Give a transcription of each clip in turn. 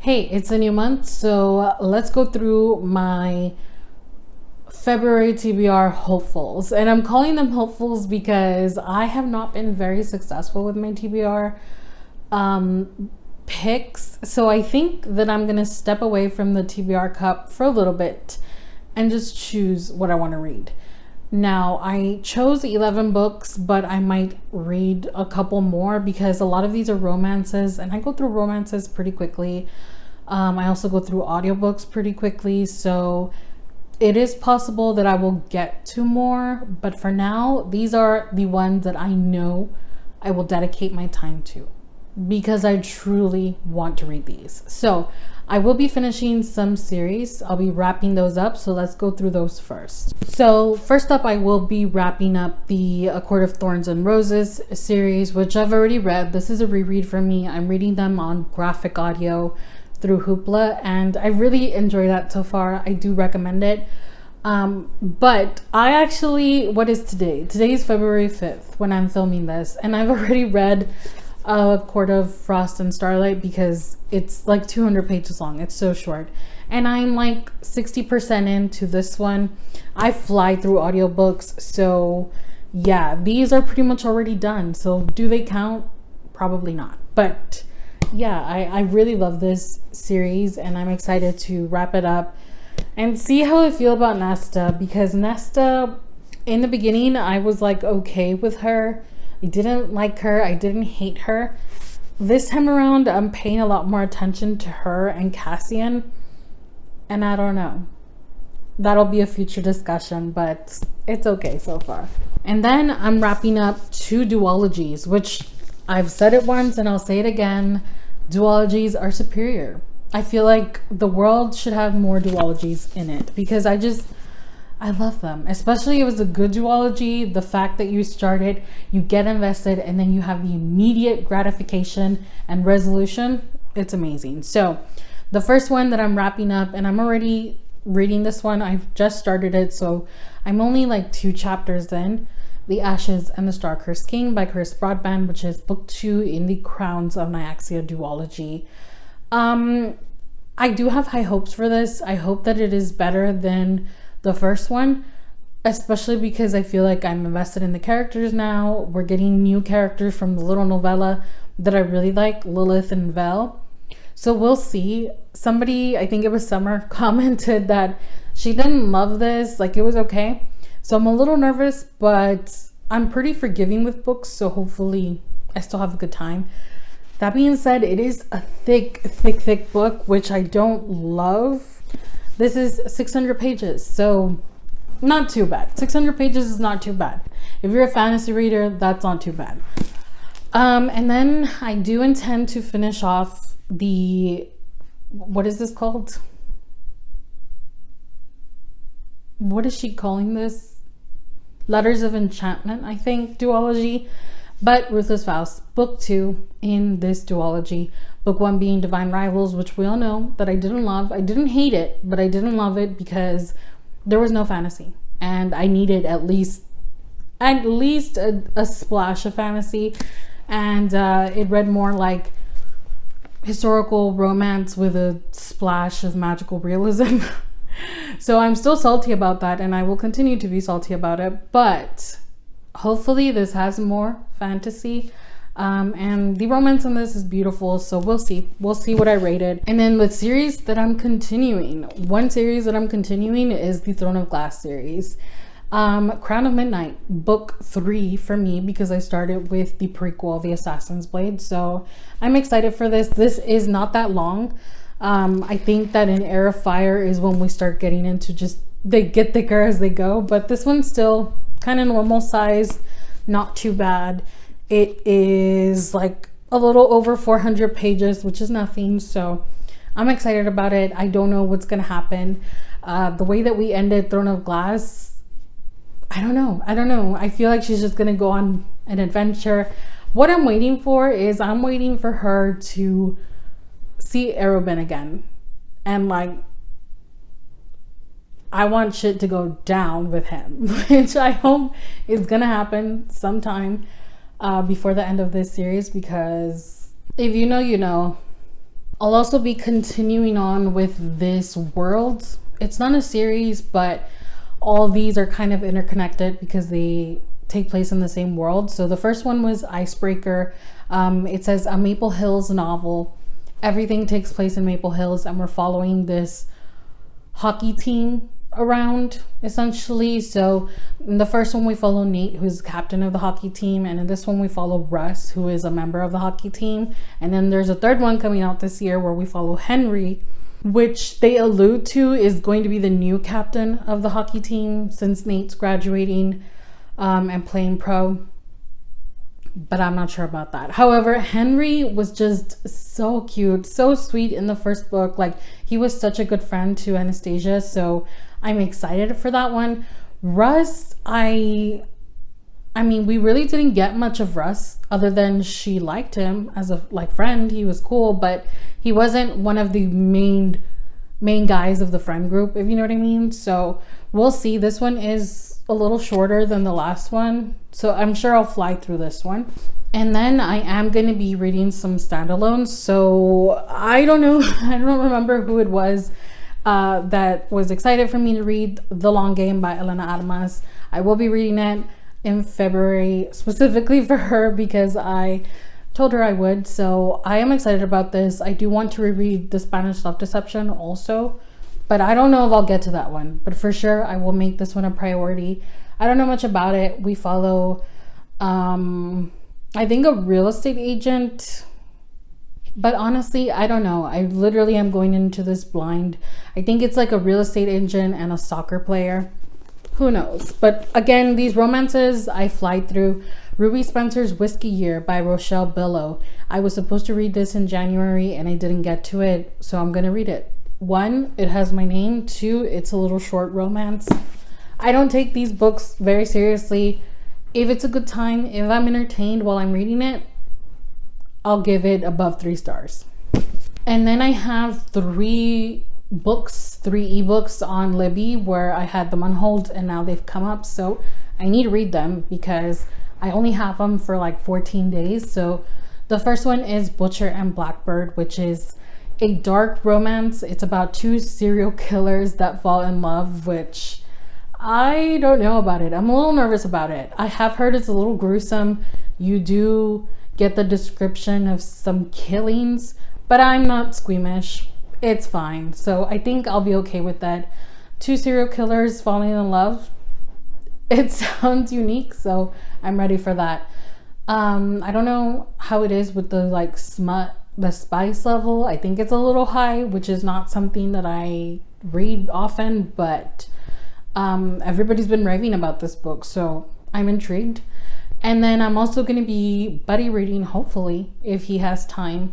Hey, it's a new month, so let's go through my February TBR hopefuls. And I'm calling them hopefuls because I have not been very successful with my TBR picks. So I think that I'm going to step away from the TBR cup for a little bit and just choose what I want to read. Now, I chose 11 books, but I might read a couple more because a lot of these are romances, and I go through romances pretty quickly. I also go through audiobooks pretty quickly, so it is possible that I will get to more, but for now, these are the ones that I know I will dedicate my time to because I truly want to read these. So I will be finishing some series. I'll be wrapping those up. So let's go through those first. So first up, I will be wrapping up the A Court of Thorns and Roses series, which I've already read. This is a reread for me. I'm reading them on graphic audio through Hoopla, and I really enjoy that so far. I do recommend it. But I actually, what is today? Today is February 5th when I'm filming this, and I've already read A Court of Frost and Starlight because it's like 200 pages long. It's so short. And I'm like 60% into this one. I fly through audiobooks. So yeah, these are pretty much already done. So do they count? Probably not. But yeah, I really love this series and I'm excited to wrap it up and see how I feel about Nesta, because Nesta, in the beginning, I was like okay with her. I didn't like her. I didn't hate her. This time around, I'm paying a lot more attention to her and Cassian. And I don't know. That'll be a future discussion, but it's okay so far. And then I'm wrapping up 2 duologies, which I've said it once and I'll say it again. Duologies are superior. I feel like the world should have more duologies in it because I love them, especially if it was a good duology. The fact that you start it, you get invested, and then you have the immediate gratification and resolution. It's amazing. So the first one that I'm wrapping up, and I'm already reading this one. I've just started it, so I'm only like 2 chapters in. The Ashes and the Star-Cursed King by Chris Broadbent, which is book 2 in the Crowns of Nyaxia duology. I do have high hopes for this. I hope that it is better than the first one, especially because I feel like I'm invested in the characters now. We're getting new characters from the little novella that I really like, Lilith and Vel. So we'll see. Somebody, I think it was Summer, commented that she didn't love this, like it was okay. So I'm a little nervous, but I'm pretty forgiving with books, so hopefully I still have a good time. That being said, it is a thick book, which I don't love. This is 600 pages, so not too bad. 600 pages is not too bad. If you're a fantasy reader, that's not too bad. And then I do intend to finish off the, what is this called? What is she calling this? Letters of Enchantment, I think, duology. But Ruthless Vows, book 2 in this duology. Book 1 being Divine Rivals, which we all know that I didn't love. I didn't hate it, but I didn't love it because there was no fantasy. And I needed at least a splash of fantasy. And it read more like historical romance with a splash of magical realism. So I'm still salty about that, and I will continue to be salty about it. But hopefully this has more fantasy. And the romance in this is beautiful, so we'll see what I rated. And then the series that I'm continuing, one series that I'm continuing is the Throne of Glass series. Crown of Midnight, book 3 for me, because I started with the prequel, The Assassin's Blade. So I'm excited for this. This is not that long. I think that in Heir of Fire is when we start getting into just, they get thicker as they go, but this one's still kind of normal size, not too bad. It is like a little over 400 pages, which is nothing, so I'm excited about it. I don't know what's gonna happen. The way that we ended Throne of Glass, I don't know. I feel like she's just gonna go on an adventure. What I'm waiting for is I'm waiting for her to see Arobin again, and like I want shit to go down with him, which I hope is gonna happen sometime before the end of this series, because if you know, you know. I'll also be continuing on with this world. It's not a series, but all these are kind of interconnected because they take place in the same world. So the first one was Icebreaker. It says a Maple Hills novel. Everything takes place in Maple Hills, and we're following this hockey team around essentially. So in the first one we follow Nate, who's captain of the hockey team, and in this one we follow Russ, who is a member of the hockey team. And then there's a third one coming out this year where we follow Henry, which they allude to is going to be the new captain of the hockey team since Nate's graduating and playing pro, but I'm not sure about that. However, Henry was just so cute, so sweet in the first book. Like, he was such a good friend to Anastasia, so I'm excited for that one. Russ, I mean, we really didn't get much of Russ other than she liked him as a friend. He was cool, but he wasn't one of the main guys of the friend group, if you know what I mean. So we'll see. This one is a little shorter than the last one, so I'm sure I'll fly through this one. And then I am going to be reading some standalones. So I don't know, I don't remember who it was that was excited for me to read The Long Game by Elena Armas. I will be reading it in February specifically for her because I told her I would. So I am excited about this. I do want to reread The Spanish Love Deception also, but I don't know if I'll get to that one. But for sure, I will make this one a priority. I don't know much about it. We follow, I think, a real estate agent. But honestly, I don't know. I literally am going into this blind. I think it's like a real estate agent and a soccer player. Who knows? But again, these romances I fly through. Ruby Spencer's Whiskey Year by Rochelle Billow. I was supposed to read this in January and I didn't get to it, so I'm gonna read it. 1, it has my name. 2, it's a little short romance. I don't take these books very seriously. If it's a good time, if I'm entertained while I'm reading it, I'll give it above 3 stars. And then I have 3 ebooks on Libby where I had them on hold and now they've come up, so I need to read them because I only have them for like 14 days. So the first one is Butcher and Blackbird, which is a dark romance. It's about 2 serial killers that fall in love, which I don't know about it. I'm a little nervous about it. I have heard it's a little gruesome. You do get the description of some killings, but I'm not squeamish. It's fine. So I think I'll be okay with that. 2 serial killers falling in love. It sounds unique, so I'm ready for that. I don't know how it is with the the spice level. I think it's a little high, which is not something that I read often, but everybody's been raving about this book, so I'm intrigued. And then I'm also going to be buddy reading, hopefully, if he has time,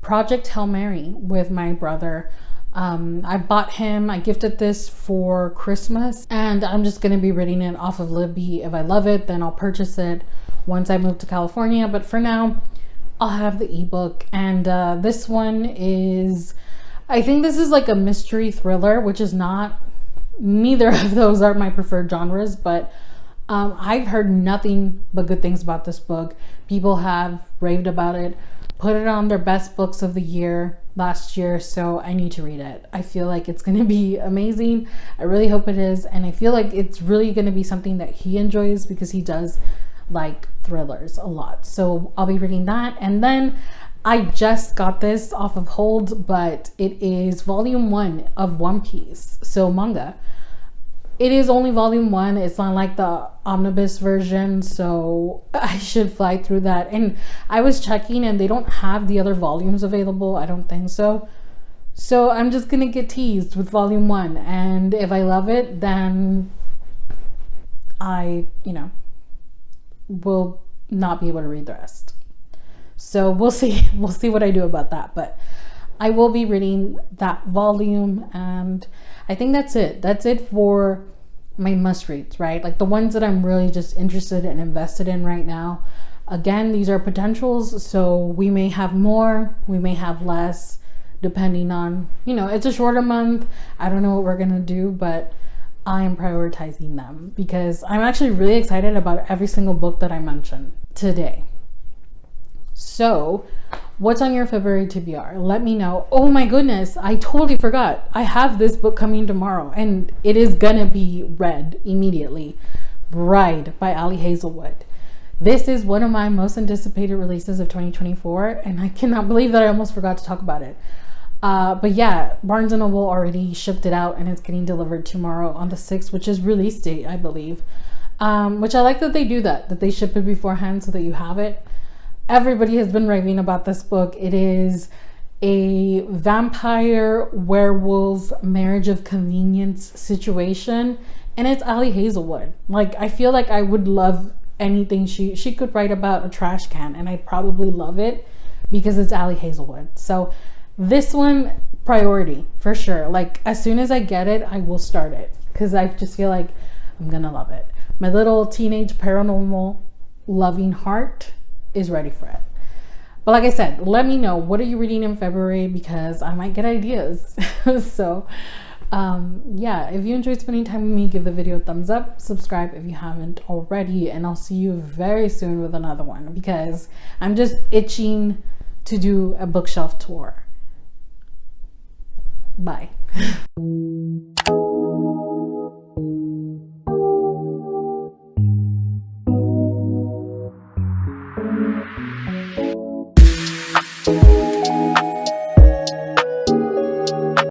Project Hail Mary with my brother. I gifted this for Christmas, and I'm just going to be reading it off of Libby. If I love it, then I'll purchase it once I move to California. But for now, I'll have the ebook. And this one is, I think this is like a mystery thriller, which is not, neither of those are my preferred genres, but I've heard nothing but good things about this book. People have raved about it, put it on their best books of the year last year, so I need to read it. I feel like it's going to be amazing. I really hope it is, and I feel like it's really going to be something that he enjoys because he does like thrillers a lot. So I'll be reading that. And then I just got this off of hold, but it is volume 1 of One Piece, so manga. It is only volume 1. It's not like the omnibus version, so I should fly through that. And I was checking and they don't have the other volumes available. I don't think so. So I'm just gonna get teased with volume 1. And if I love it, then I, will not be able to read the rest. So we'll see. We'll see what I do about that. But I will be reading that volume, and I think that's it. That's it for my must reads, right? Like the ones that I'm really just interested and invested in right now. Again, these are potentials, so we may have more, we may have less, depending on, it's a shorter month. I don't know what we're gonna do, but I am prioritizing them because I'm actually really excited about every single book that I mentioned today. So What's on your February TBR? Let me know. Oh my goodness, I totally forgot. I have this book coming tomorrow and it is gonna be read immediately. Bride by Ali Hazelwood. This is one of my most anticipated releases of 2024 and I cannot believe that I almost forgot to talk about it. But yeah, Barnes & Noble already shipped it out and it's getting delivered tomorrow on the 6th, which is release date, I believe. Which I like that they do that they ship it beforehand so that you have it. Everybody has been raving about this book. It is a vampire werewolf marriage of convenience situation, and it's Ali Hazelwood. Like, I feel like I would love anything she could write about a trash can, and I'd probably love it because it's Ali Hazelwood. So this one, priority for sure. Like, as soon as I get it, I will start it because I just feel like I'm gonna love it. My little teenage paranormal loving heart is ready for it. But like I said, let me know, what are you reading in February, because I might get ideas. So yeah, if you enjoyed spending time with me, give the video a thumbs up, subscribe if you haven't already, and I'll see you very soon with another one because I'm just itching to do a bookshelf tour. Bye.